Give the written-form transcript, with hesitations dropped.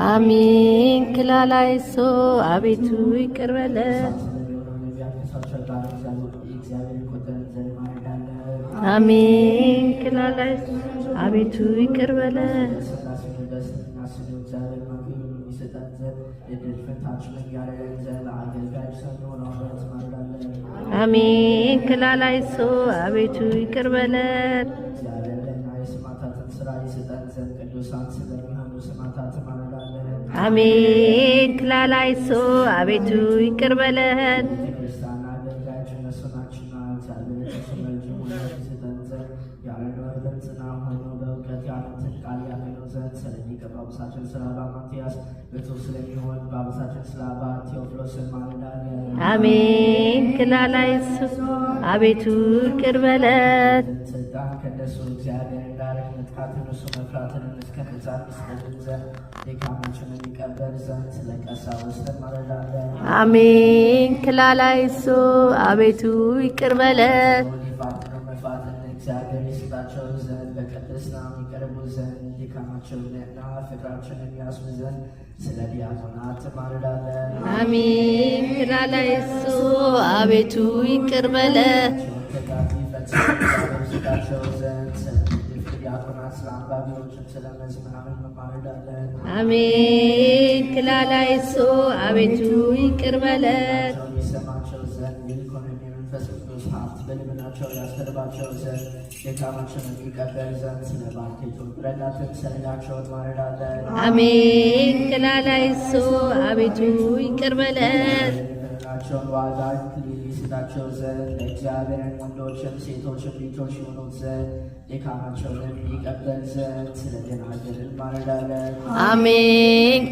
አሜን። ክላላይሶ አቤቱ ይቅር በለን። አሜን። ክላላይሶ አቤቱ ይቅር በለን። አሜን። ክላላይሶ አቤቱ ይቅር በለን። አሜን። ክላላይሶ አቤቱ ይቅር በለን። አሜን። ክላላይሶ አቤቱ ይቅር በለን። አሜን። ክላላይሶ አቤቱ ይቅር በለን። እግዚአብሔር ይስጣቸው ዘንድ በቅድስና የሚቀርቡ ዘንድ ድካማቸውንና ፍቅራቸውን የሚያስቡ ዘንድ ስለ ዲያቆናት ማልዳለን። አሜን። ክላላይሶ አቤቱ ይቅር በለን። ይስጣቸው ዘንድ ዲያቆናት ስለ አንባቢዎችም ስለ መዝምራን ማልዳለን። አሜን። ክላላይሶ አቤቱ ይቅር በለን። ይሰማቸው ዘንድ የኢኮኖሚ መንፈስ ቅዱስ ሀብት በልብናቸው ያስተርባቸው ዘንድ ድካማቸውን የሚቀበል ዘንድ ስለ ባልቴቱ ረዳትን ሰላቸውን ማረዳለን። አሜን። ክላላይሶ አቤቱ ይቅር በለን። ቸውን ዋጋ ይስጣቸው ዘንድ ለእግዚአብሔርን ወንዶችም ሴቶችም ልጆች የሆኑት ዘንድ ድካማቸውን የሚቀበል ዘንድ ስለ ደናግል ማረዳለን። አሜን።